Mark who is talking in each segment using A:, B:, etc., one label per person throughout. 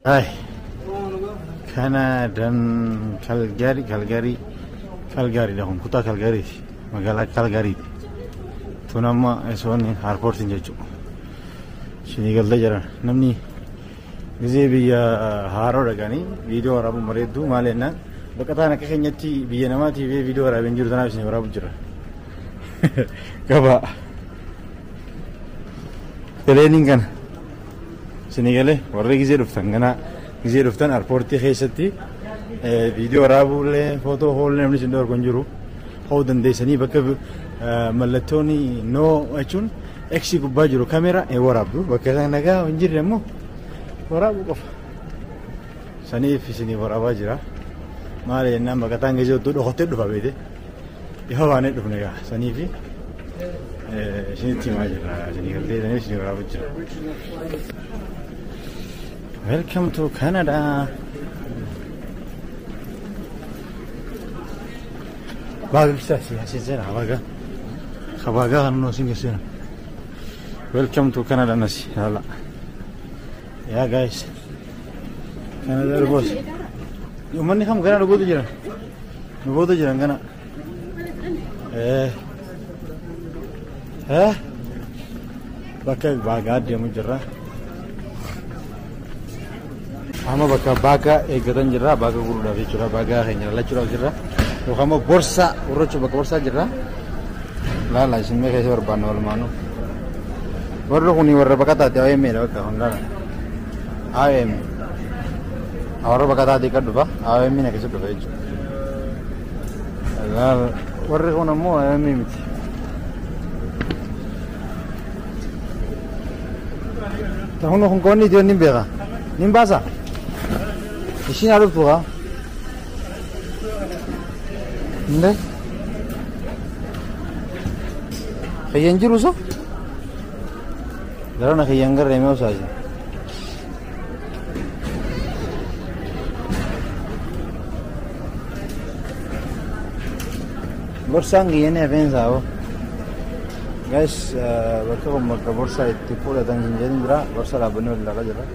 A: هاي كندا كالجاري لهم كتا كالجاري مقالة كالجاري تنمى اسوني هاربورتين جيجو شني قال لجرا نمني زي بيا هارو رجاني فيديو رابو مريدو مالنا بكتانا كخنيتي بيا نماتي في فيديو رابين جرو تنافسني رابو جرا كبا تلينين كان سنغالي ورّي جزيرة فتنغنا جزيرة فتن أربورتي خيستي فيديو رابو له فوتو هول نمني سندور كنجرو هو دندي سني بكب ملتوني نو أشون إكسي كوباجرو كاميرا ورابو بكذا نجا ونجر رمو ورابو كف سني في سني ورابا جرا ما له نام بكتان جزيرة تود هوتيل دفع بيده يهوانه دفنيا سني في سني تيما جرا سني قلتي سني ورابو جرا Welcome to Canada. Baga kisasi hasizena baga. Khabaga hanno singesena. Welcome to Canada nasi. Hala. Yeah guys. Canada boss. Yumani ham Canada bodo jira. Bodo jira ngana. Baka baga dia mujra. Hama baka baga egetan jira baga guru dari curah baga hanya la curah jira to hama borsa urocho baka borsa jira la sinme kaise berbanol manu borro kuni warra baka ta te ayme la baka honda ayme awar baka ta di kadba ayme ne kaise dba ejo la warre kona mo ayme miti ta hono hon koni dio nimbega nimbasa Isin alup tuh kan? Ini? Kayak jurus so? Lalu nak kayak enggak remeh saja. Borsang ini event sao? Guys, waktu kamu ke borsa itu pula tanggung jadi berapa? Borsa lah benar lah aja lah.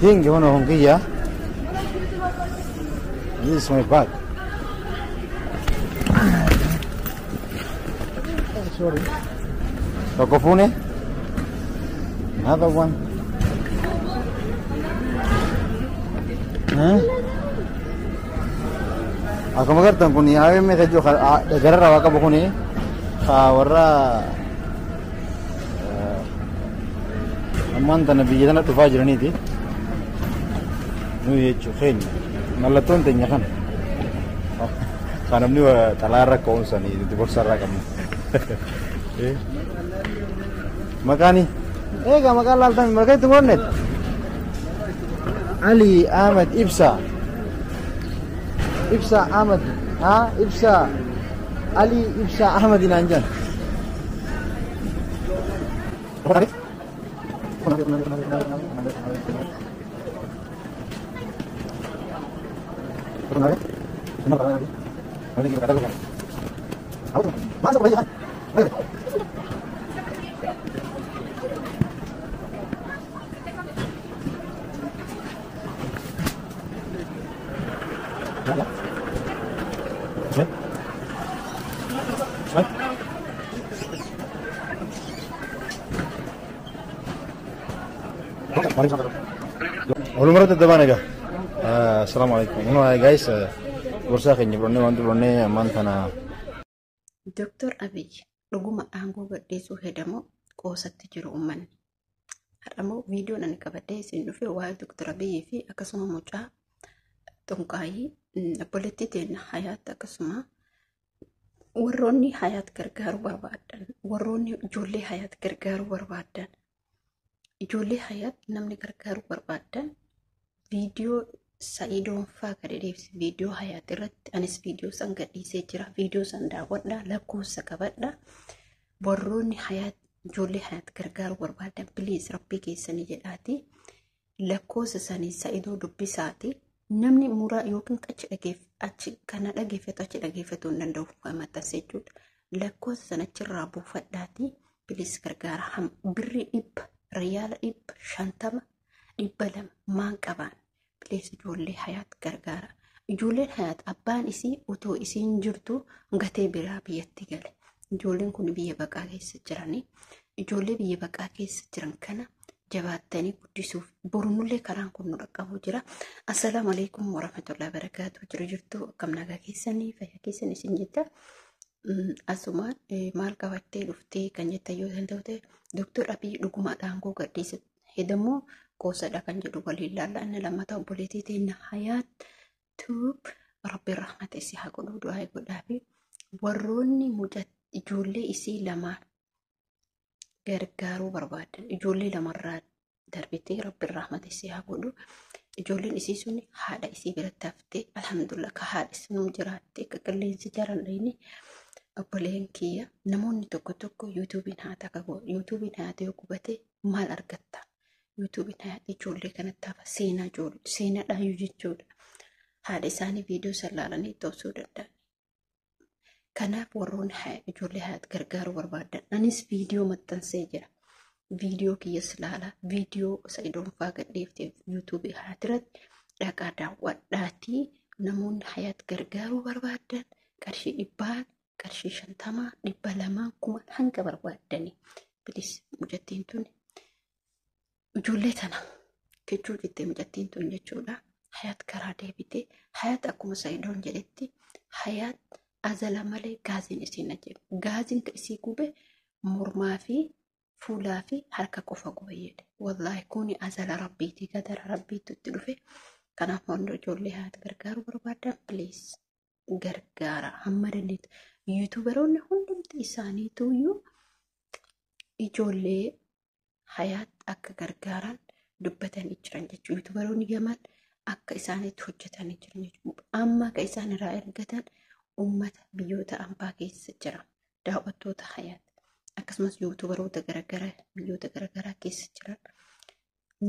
A: Think you wanna Hongkia? This is my bag. Sorry. Tokofune? Another one. Aku magar tangkuni awe me kajo negara rawa ka bukuni warra amman tan bijana tufa jirani thi nu ye chukhen malaton tenya kan kanam ni talara kaunsa ni di borsara kam makani ga makalal tan makai tungonet Ali Ahmed Ibsa Ahmed Ibsa Ali Ibsa Ahmed Inanjan Assalamualaikum. Guys, bursa kenya brone mantana.
B: Dr. Abiy dhuguma aangoo gadheessuu hedamoo qoosatti jiru uummanni. Har'amoo viidiyoo nani qabadhee isin dhufe waa'ee Dr. Abiy fi akkasuma mucaa Tonqaayii obboleettii teenya Hayaat akkasuma warroonni Hayaat gargaaruu barbaadan warroonni ijoollee Hayaat gargaaruu barbaadan ijoollee Hayaat namni gargaaruu barbaadan viidiyoo Sa'idoon faa kadheebsi viidiyoo Hayaat irratti anis viidiyoo san gadhiisee jira viidiyoo san daawwadhaa lakkoofsa qabadhaa warroonni Hayaat ijoollee Hayaat gargaaruu barbaadan biliis rabbii keessanii jedhaati lakkoofsa sanii Sa'idoo dubbisaati namni muraa yookiin achi kana dhageeffatu achi dhageeffatu hin danda'u maxxansa jechuudha. Lakkoofsa sanachirraa buufadhaatii bilis gargaara. Birri 100 riyaala 150 200 maan qabaan bilis ijoollee hayaat gargaara. Ijoolleen hayaat abbaan isii utoo isiin jirtu gatee biraa biyyatti gale. Ijoolleen kun biyya baqaa keessa jiranii. Ijoollee biyya baqaa keessa jiran kana jabaattanii guddisuuf borunullee karaan kun nu dhaqqabu jira. Assalaamu alaikum warahmatullahi wabarakatuh. Jirtu akkam nagaa keessanii fayyaa keessan isin jetta. Asumaan maal qabattee dhuftee kan jettan yoo ta'u Dr. Abiy dhugumaadhaan koo gadhiisa hedammoo qoosadha kan jedhu waliin laalla. Inni lammataa obboleettii teenya hayaat tuub rabbi rahmata isii haa godhu du'aa godhaa fi warroonni ijoollee isii lamaan gargaaruu barbaadan ijoollee lamarraa darbitee rabbi rahmata isii haa godhu. Ijoolleen isii sun haadha isii biratti haftee alhamdulillah ka haadha isinuu jiraattee akka qilleensi jaranidha. Obboleen kiyya namoonni tokko yuutuubiin haata qabu. Yuutuubiin haata yoo gubate maal argatta? Yuutuubiin haata ijoollee kanatti hafa seenaa dhaayyuu jechuudha. Haadha isaanii viidiyoo sallaalanii toosuu danda'an. Kanaaf warroonni ijoollee hayaat gargaaruu barbaadan anis viidiyoo maxxansee jira. Viidiyoo kiyyas laala. Viidiyoo sa'idoonfaa gadheefteef yuutuubii haatirratti dhaqaa daawwadhaatii namoonni hayaat gargaaruu barbaadan qarshii 100 qarshii 50 200 kuma hanga barbaadanii bilis mucattiin tun ijoollee tana kechuu jettee mucattiin tun jechuudha. Hayaat karaa deebite hayaat akkuma sa'idoon jedhetti hayaat azala malee gaaziin isiin ajjeeru. Gaaziin ka isii gube mormaa fi fuulaa fi harka qofa gube jedhe. Wallaahi kuni azala rabbiitii gadara rabbiitu itti dhufe. Kanaaf hundi ijoollee hayaat gargaaruu barbaadan please gargaara hamma dandeetti. Yuutuubaroonni hundumti isaaniituyyuu ijoollee hayaat akka gargaaran dubbatanii jiran jechuudha. Yuutuubaroonni Yaman akka isaaniitti hojjetanii jiran jechuudha. Amma akka isaan irraa ergatan ummata biyyoota ambaa keessa jira. Daawwattoota hayaat akkasumas yuutuubaroota garaagaraa biyyoota garaagaraa keessa jiran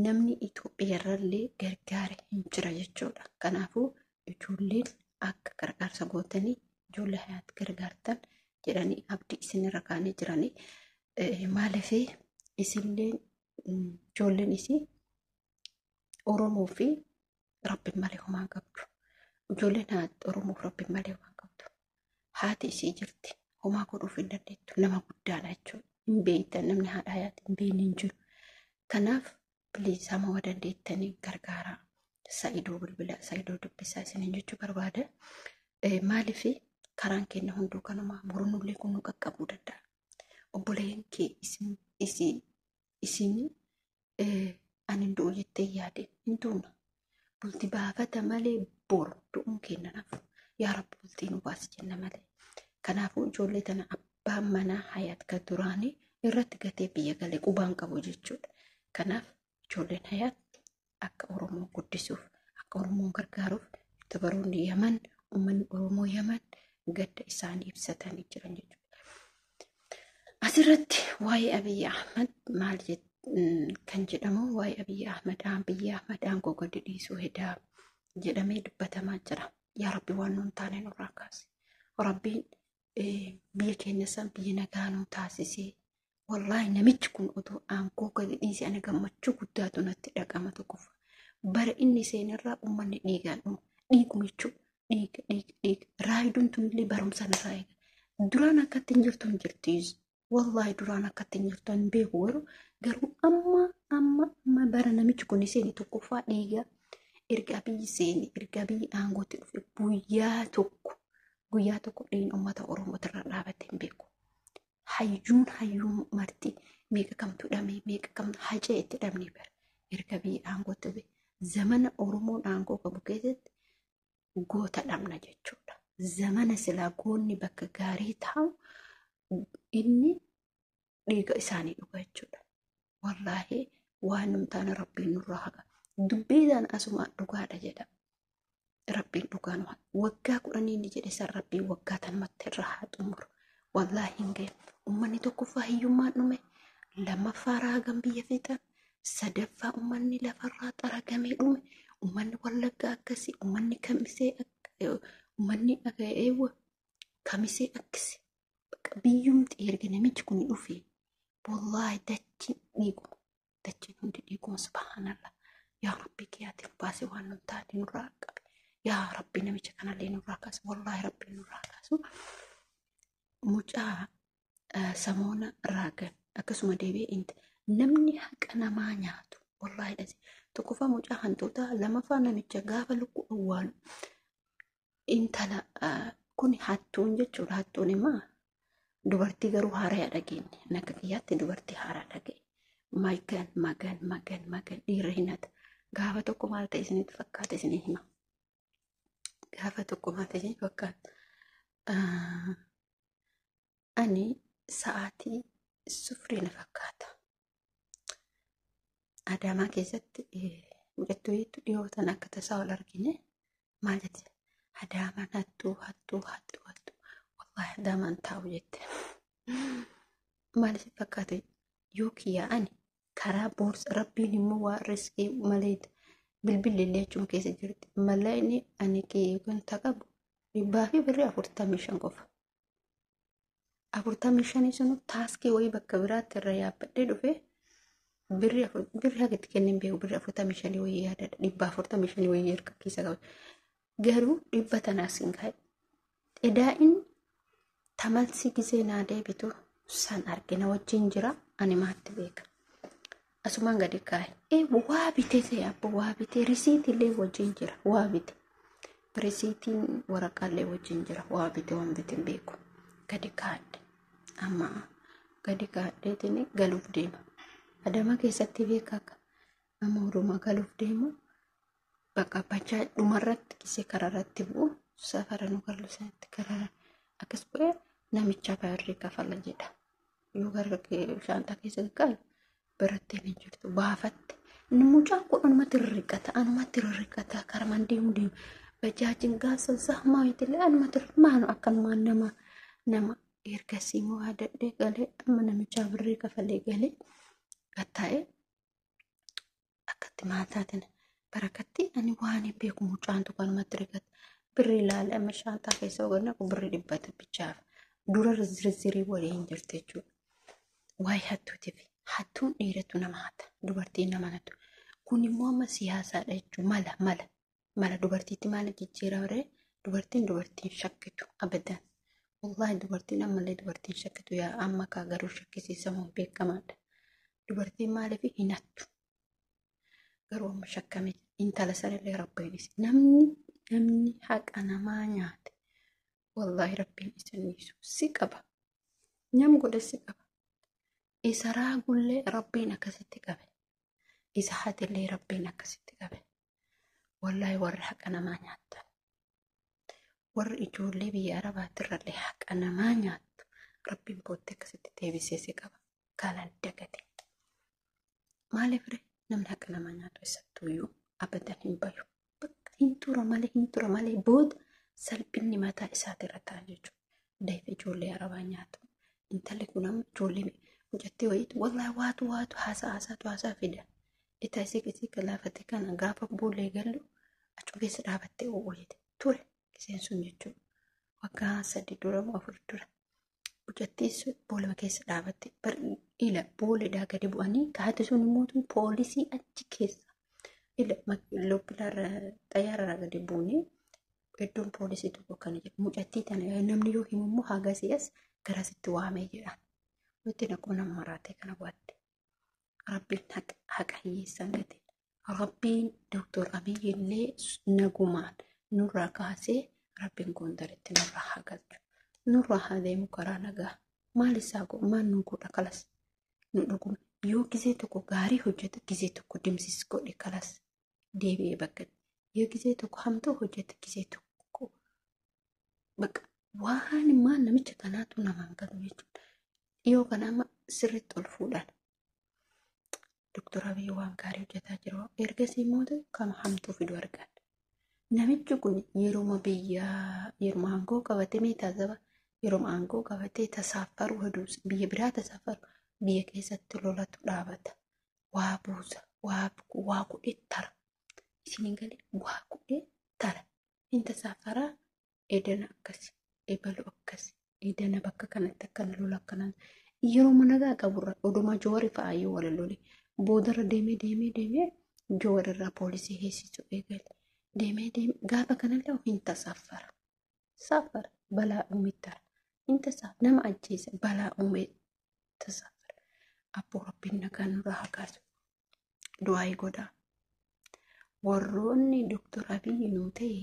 B: namni Itoophiyaarrallee gargaare hin jira jechuudha. Kanaafuu ijoolleen akka gargaarsa gootanii ijoollee hayaat gargaartan jedhanii abdii isinirra kaanii jiranii. Maaliif isinleen ijoolleen isii Oromoo fi rabbiin malee homaa qabdu. Ijoolleen hayaat Oromoo fi rabbiin malee homaa qabdu. Haati isii jirti homaa godhuuf hin dandeettu nama guddaadha jechuudha. Hin beektan namni haadha hayaat hin beekne hin jiru. Kanaaf biliis hamma dandeettanii gargaaraa. Sa'idoo bilbila sa'idoo dubbisaa isiniin jechuu barbaada. Maaliif karaan keenya hunduu kanuma borunullee kun nu qaqqabuu danda'a. Obboleen kee isin ani du'u jettee yaade hin duuna. Bulti baafata malee boru du'uun keenya nafu. Yaa Rabbi bultii nu baasi jenna malee. Kanaafuu ijoollee tana abbaan manaa hayaat kan duraanii irratti gatee biyya galee qubaan qabu jechuudha. Kanaaf ijoolleen hayaat akka Oromoo guddisuuf akka Oromoo gargaaruuf yuutuubaroonni Yaman uummanni Oromoo Yaman gadda isaanii ibsatanii jiran jechuudha. Asirratti waa'ee Abiy Ahmed maal kan jedhamu waa'ee Abiy Ahmed aangoo gadi dhiisuu hedaa jedhamee dubbatamaa jira. Yaa Rabbi waan nuun taane nurraa kaase. Rabbiin biyya keenya san biyya nagaa nuu taasisee wallaahi namichi kun otoo aangoo gadi dhiisee ani gammachuu guddaatu natti dhagahama tokkofa. Bara inni seenirraa uummanni dhiigaan dhumu dhiiguma jechuudha. Dhiiga raayiduun tunillee barumsa narraa eega. Duraan akkatti hin jirtu hin jirti. Wallaahi duraan akkatti hin jirtu hin beeku garuu amma bara namichi kun seeni tokkoffaa dhiiga erga biyyi seeni erga biyyi aangootti dhufe guyyaa tokko dhiin uummata Oromootirra dhaabate hin beeku. Hayyuun marti meeqa kamtu dhamee meeqa kamtu hacee itti dhabnee bara erga biyyi aangootti dhufe zamana Oromoon aangoo qabu keessatti goota dhabna jechuudha. Zamana silaa goonni bakka gaarii taa'u inni dhiiga isaanii dhuga jechuudha. Wallaahi waan numtaana rabbiin nurraa haqa. Dubbiidhaan asuma dhugaadha jedha. Rabbiin dhugaa nu haqa. Waggaa 10 inni jedhe san rabbiin waggaa tanumatti irraa haa xumuru. Wallaahi hin gahe. Uummanni tokkoffaa hiyyummaan dhume. Lammaffaa raagan biyya fixan. Sadaffaa uummanni lafarraa xaragamee dhume. ummanni wallaggaa akkasii, ummanni kamisee ummanni eewwa kamisee akkasii. Biyyumti erga namichi kun dhufe wallahi dachiin dhiiguma, dachiin hundi dhiiguma. Subhaanallah. Yaa rabbi kiyaatiin baasee waan nu taate nurraa qabe. Yaa rabbi namicha kanallee nurraa kaasu, wallahi rabbi nurraa kaasu. Mucaa Samoona Raagan akkasuma deebi'ee inti namni haqa namaa nyaatu wallahi dhasi tokkoffaa mucaa hantuutaa, lamaffaa namicha gaafa lukkuu awwaalu intala kun hattuun jechuudha. Hattuun immoo dubartii garuu haaraa dhageenye, nakka kiyyaatti dubartii haaraa dhagee magan dhiirra hinata. Gaafa tokko maal ta'e isinitti fakkaata isinii hima. Gaafa tokko maal ta'e isinitti fakkaata. Ani sa'aatii sufrii na fakkaata. Adaamaa keessatti mucattuu dhiyootan akka tasaa ol argine maal jette? Adaamaan hattuu. Wallahi Adaamaan taa'u jette. Maal isin fakkaata? Yoo kiyyaa ani karaa boorsa rabbiin immoo waa riskii malee bilbilillee achuma keessa jirti. Mallayni ani yookaan taqabu 45 qofa. 45 sunu taaskii wayii bakka biraatti irra yaabbadhee dhufe birri hagatti kennin beeku birri 45 wayii yaadadha. 45 wayii erga keessa qaba. Garuu 100 tanaas hin kaa'e. Edaa'in tamalsi gisee naa deebitu san argina wajjin jira. Ani maatti beeka. Asumaan gadi kaa'e. Waa bitee ta'e abbo waa bitee risiitillee wajjin jira. Waa bite. Risiitiin waraqaallee wajjin jira. Waa bite waan bite beeku. Gadi kaa'e. Amma gadi kaa'eetiin galuuf deema. Adama keessatti beeka akka amma hundumaa galuuf deemu bakka bachaa dhumarratti gisee kararratti bu'u safara nu galu sanatti karara akkas bu'ee namicha baarrii kafala jedha. Yoo gara shaantaa keessa galu biratti hin jirtu baafatte. Mucaan kun anumatti rirriqata karaman deemu bajaajin gaasa zahmaa itillee anumatti maanu akkanumaan nama ergasii moo haadhadhee galee amma namicha birrii kafalee galee gattaa'ee akkatti maataatiin barakatti ani waan beeku mucaan tokko anumatti rirriqata birrii ilaalee amma shaantaa keessa oganna kun birrii 100 bichaaf dura zirzirii waliin jirti jechuudha. Waa'ee hattuutiif hattuun dhiiratu nama hata dubartiin nama hatu kun immoo amma siyaasaadha jechuudha. Mala dubartiitti maal jijjiiramre dubartiin shakkitu abadan. Wallahi dubartiin ammallee dubartiin shakkitu yaa amma kaa garuu shakkisiisamuun beekamaadha. Dubartiin maaliif hinattu garuu amma shakkame intala sanillee rabbiinis namni haqa namaa nyaate wallahi rabbiin isiniisu si qaba. Nyam godhe si qaba. Isa raagullee rabbiin akkasitti qabe. Isa hatillee rabbiin akkasitti qabe. Wallahi warri haqa namaa nyaatan. Warri ijoollee biyya Arabaatti irrallee haqa namaa nyaattu. Rabbiin booddee akkasitti deebisee si qaba. Kanan dagate. Maaliif namni haqa namaa nyaatu eessattuuyyuu abadan hin bayu. Hin tura malee booda salphinni mataa isaati irra ta'a jechuudha. Dayfa ijoollee Arabaa nyaatu. Intalli kun amma ijoollee mucattii wayiitu wallahi waatu haasaa fida. Ita isii galaafate kana gaafa boolee gallu achuma keessa dhaabattee oolite ture giseen sun jechuudha. Waggaa 3 dura moo 4 dura mucattii sun boolema keessa dhaabatte ila booleedhaa gadi bu'anii taate sun immoo poolisii achi keessa ila loppilaarra xayyaararraa gadi buunee iddoon poolisii tokko kana jedhu mucattii tana namni yoo himu immoo hagasiis garasitti waamee jedhan. Wanti akkuma nama maraatee kana bu'atte. Rabbiin haqa hiyyeessan gate. Rabbiin Dr. Abiy illee nagumaan nurraa kaasee rabbiin gondaritti nurraa haa galchu. Nurraa haa deemu karaa nagaa. Maal isaa maal nu godha kalas nu dhuguma. Yoo gisee tokko gaarii hojjeta gisee tokko dimsis godhe kalas deebi'ee bakka. Yoo gisee tokko hamtuu hojjeta gisee tokko bakka waan maal namicha kanaatu namaan galu jechuudha. Yoo kanama sirriitti ol fuudhan. Dr. Abiy waan gaarii hojjetaa jiru. Ergasii immoo kama hamtuu fidu argan. Namichi kun yeroo aangoo qabatee meetaazaba yeroo aangoo qabatee tasaafaru hedduus biyya biraa tasaafaru biyya keessatti lolatu dhaabata. Waa buusa waa kudhettara. isinin galee waa godhee tala inta saafaraa edana akkasi ebalu akkasi edana bakka kanatti akkana lola akkana yeroo managaa qaburra oduma joori fa'aayyuu wala lole boodarra deemee joorarraa poolisii heessisu eegale deemee gaafa kanallee inta saafara balaa uumittara inta nama ajjeesa balaa uumee tasaafara abboo rabbiin nagaan nurraa hakaasu du'aayi godhaa warroonni Dr. Abiyyi nuu ta'e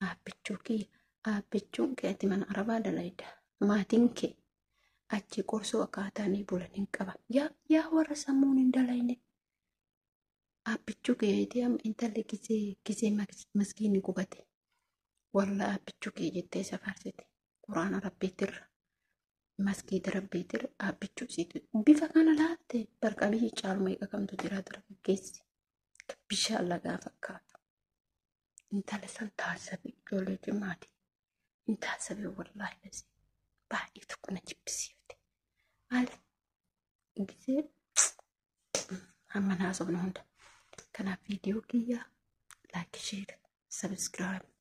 B: aabbichuun kee ati mana arabaa dalayda maatiin kee achi qorsoo akkaataanii bulan hin qaban yaa warra sammuun hin dalayne aabbichuu kee intalli gisee maskiinni qubate walla aabbichuu kee jettee safaarsite quraana rabbiitirra maskiida rabbiitirra aabbichuu isiitu bifa kana laatte barqabii caaluma eeqa kamtu jira dargaggeessi bishaan lagaa fakkaatu intala san taasisabe ijoollee jimaati in taasisabe wallaahi lasi baay'ee tokko na jibbisiifte maali gisee hamma naasofna hunda kanaaf viidiyoo kiyya laayik sheer sabskraayib